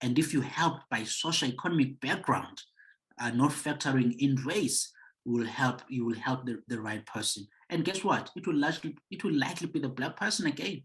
And if you help by socioeconomic background, not factoring in race, you will help the right person. And guess what? It will likely be the black person again.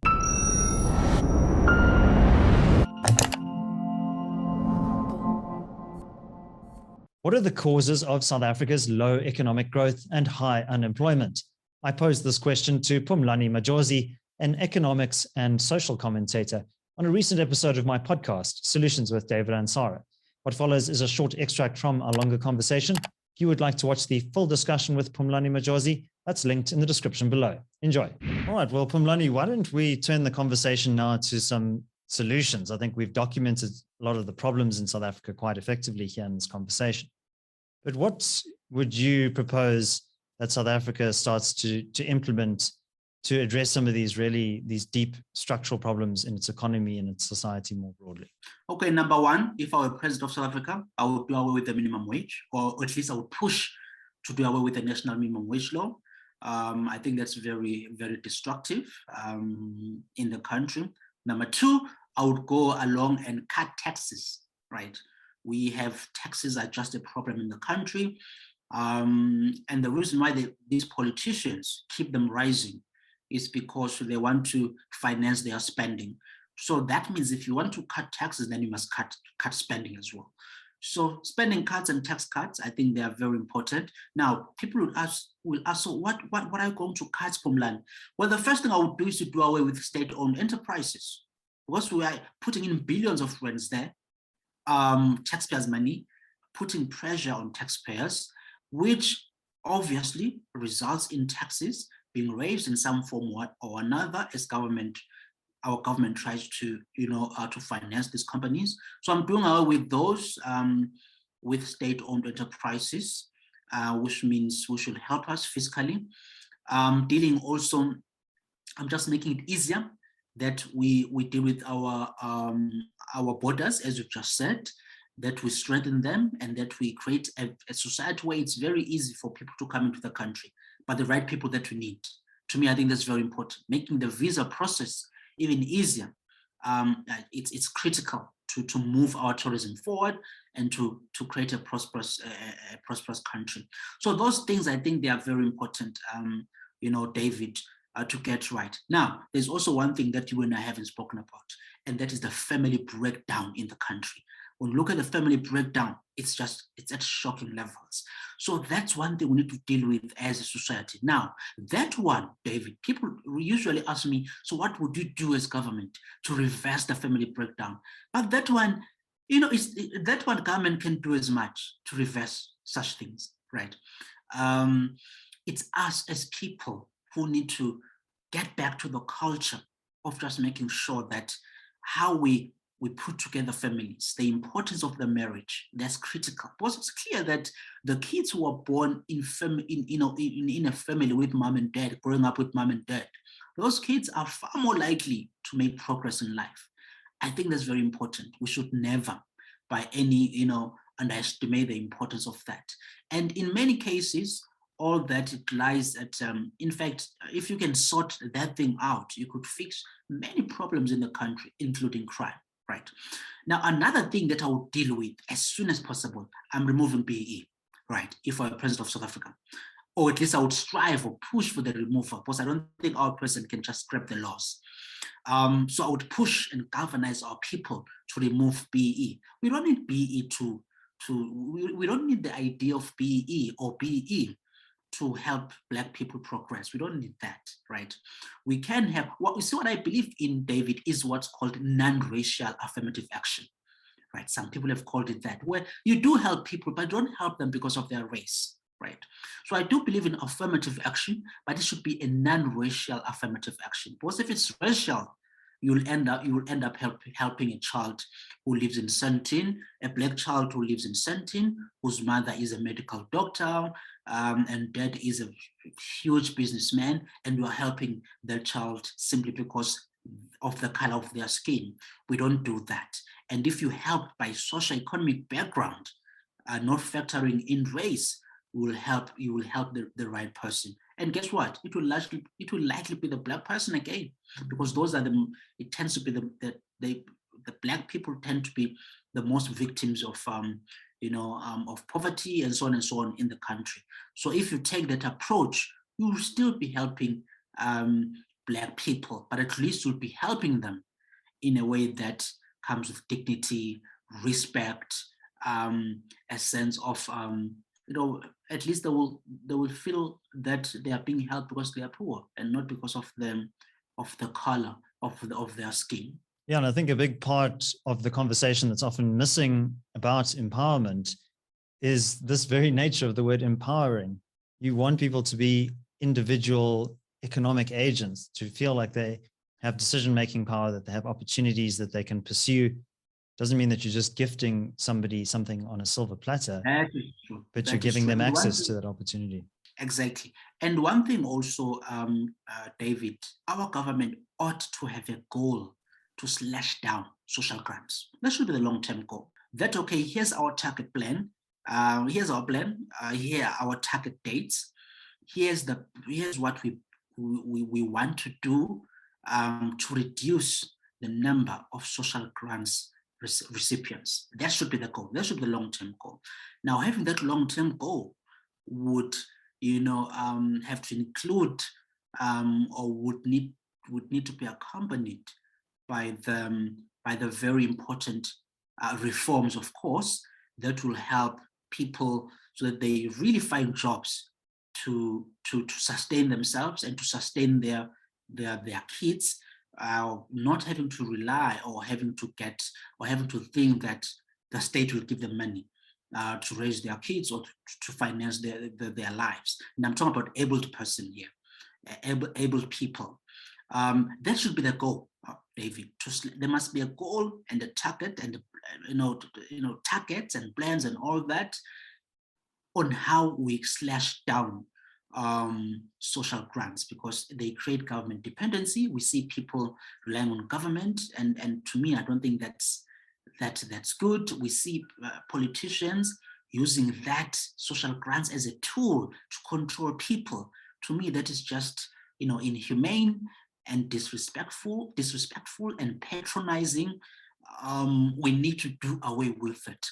What are the causes of South Africa's low economic growth and high unemployment? I posed this question to Phumlani Majozi, an economics and social commentator, on a recent episode of my podcast, Solutions with David Ansara. What follows is a short extract from our longer conversation. If you would like to watch the full discussion with Phumlani Majozi, that's linked in the description below. Enjoy. All right, well, Phumlani, why don't we turn the conversation now to some solutions? I think we've documented a lot of the problems in South Africa quite effectively here in this conversation. But what would you propose that South Africa starts to implement to address some of these deep structural problems in its economy and its society more broadly? Okay, number one, if I were president of South Africa, I would do away with the minimum wage, or at least I would push to do away with the national minimum wage law. I think that's very, very destructive in the country. Number two, I would go along and cut taxes, right? We have taxes are just a problem in the country. And the reason why these politicians keep them rising is because they want to finance their spending. So that means if you want to cut taxes, then you must cut spending as well. So spending cuts and tax cuts, I think they are very important. Now, people will ask, so what are you going to cut from land? Well, the first thing I would do is to do away with state-owned enterprises, because we are putting in billions of rands there, taxpayers' money, putting pressure on taxpayers, which obviously results in taxes being raised in some form or another as our government tries to, to finance these companies. So I'm doing away with those, with state-owned enterprises, which means we should help us fiscally. Dealing also, I'm just making it easier that we deal with our borders, as you just said, that we strengthen them and that we create a society where it's very easy for people to come into the country, but the right people that we need. To me, I think that's very important. Making the visa process even easier. It's critical to move our tourism forward and to create a prosperous country. So those things, I think they are very important, David, to get right. Now, there's also one thing that you and I haven't spoken about, and that is the family breakdown in the country. When you look at the family breakdown, it's at shocking levels. So that's one thing we need to deal with as a society. Now, that one, David, people usually ask me, so what would you do as government to reverse the family breakdown? But that one, that one government can do as much to reverse such things, right? It's us as people who need to get back to the culture of just making sure that how we put together families, the importance of the marriage, that's critical. Because it's clear that the kids who are born in a family with mom and dad, growing up with mom and dad, those kids are far more likely to make progress in life. I think that's very important. We should never, by any, underestimate the importance of that. And in many cases, all that it lies at, in fact, if you can sort that thing out, you could fix many problems in the country, including crime. Right. Now, another thing that I will deal with as soon as possible, I'm removing BEE, right, if I were president of South Africa. Or at least I would strive or push for the removal, because I don't think our president can just scrap the laws. So I would push and galvanize our people to remove BEE. We don't need BEE we don't need the idea of BEE or BE to help Black people progress. We don't need that, right? We can have, what I believe in, David, is what's called non-racial affirmative action, right? Some people have called it that, where you do help people, but don't help them because of their race, right? So I do believe in affirmative action, but it should be a non-racial affirmative action. Because if it's racial, you will end up helping a child who lives in Sandton, a Black child who lives in Sandton, whose mother is a medical doctor, and dad is a huge businessman, and you are helping their child simply because of the color of their skin. We don't do that. And if you help by socioeconomic background, not factoring in race, you will help the right person. And guess what? It will likely be the Black person again, because those are it tends to be the Black people tend to be most victims of of poverty and so on in the country. So if you take that approach, you will still be helping Black people, but at least you'll be helping them in a way that comes with dignity, respect, a sense of at least they will feel that they are being helped because they are poor and not because of the color of their skin. Yeah, and I think a big part of the conversation that's often missing about empowerment is this very nature of the word empowering. You want people to be individual economic agents, to feel like they have decision-making power, that they have opportunities that they can pursue. Doesn't mean that you're just gifting somebody something on a silver platter, but you're giving them access to that opportunity. Exactly. And one thing also, David, our government ought to have a goal to slash down social grants. That should be the long-term goal. That, okay, here's our target plan. Here's our plan. Here are our target dates. Here's what we want to do to reduce the number of social grants recipients. That should be the goal. That should be the long-term goal. Now, having that long-term goal would, have to include or would need to be accompanied by the very important reforms, of course, that will help people so that they really find jobs to sustain themselves and to sustain their kids, not having to rely or having to think that the state will give them money to raise their kids or to finance their lives. And I'm talking about abled person here, able people. That should be the goal, David. There must be a goal and a target and targets and plans and all that on how we slash down social grants, because they create government dependency. We see people relying on government, and to me, I don't think that's good. We see politicians using that social grants as a tool to control people. To me, that is just inhumane and disrespectful and patronizing. We need to do away with it.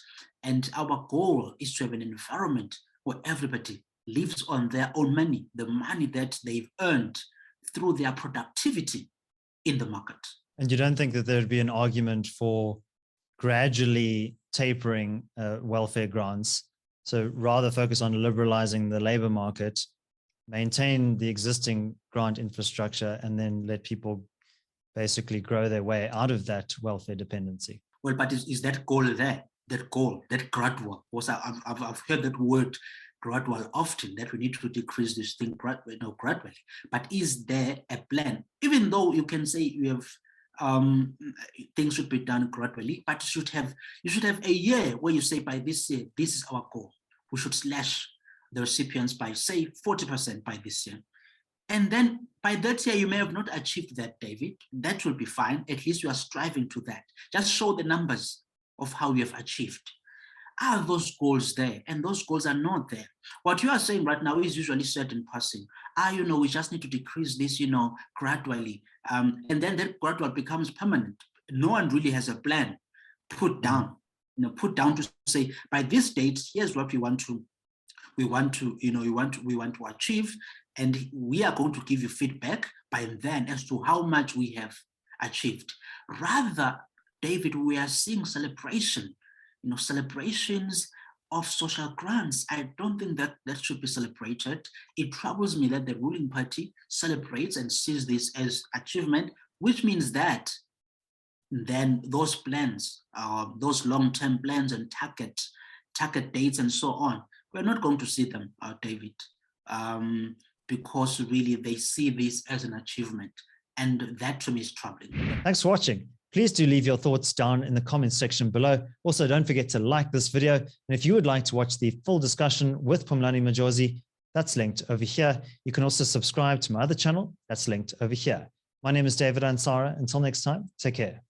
And our goal is to have an environment where everybody lives on their own money, the money that they've earned through their productivity in the market. And you don't think that there'd be an argument for gradually tapering welfare grants? So rather focus on liberalizing the labor market, maintain the existing grant infrastructure, and then let people basically grow their way out of that welfare dependency. Well, but is that goal there? That goal, that gradual? Because I've heard that word gradual often, that we need to decrease this thing gradually. But is there a plan? Even though you can say you have things should be done gradually, but you should have a year where you say, by this year, this is our goal. We should slash the recipients by, say, 40% by this year. And then by that year, you may have not achieved that, David. That will be fine. At least you are striving to that. Just show the numbers of how you have achieved. Are those goals there? And those goals are not there. What you are saying right now is usually said in passing. We just need to decrease this, gradually. And then that gradual becomes permanent. No one really has a plan put down to say, by this date, here's what we want to achieve, and we are going to give you feedback by then as to how much we have achieved. Rather, David, we are seeing celebrations of social grants. I don't think that should be celebrated. It troubles me that the ruling party celebrates and sees this as achievement, which means that then those plans, those long-term plans and target dates and so on, we're not going to see them, David, because really they see this as an achievement. And that to me is troubling. Thanks for watching. Please do leave your thoughts down in the comments section below. Also, don't forget to like this video. And if you would like to watch the full discussion with Phumlani Majozi, that's linked over here. You can also subscribe to my other channel. That's linked over here. My name is David Ansara. Until next time, take care.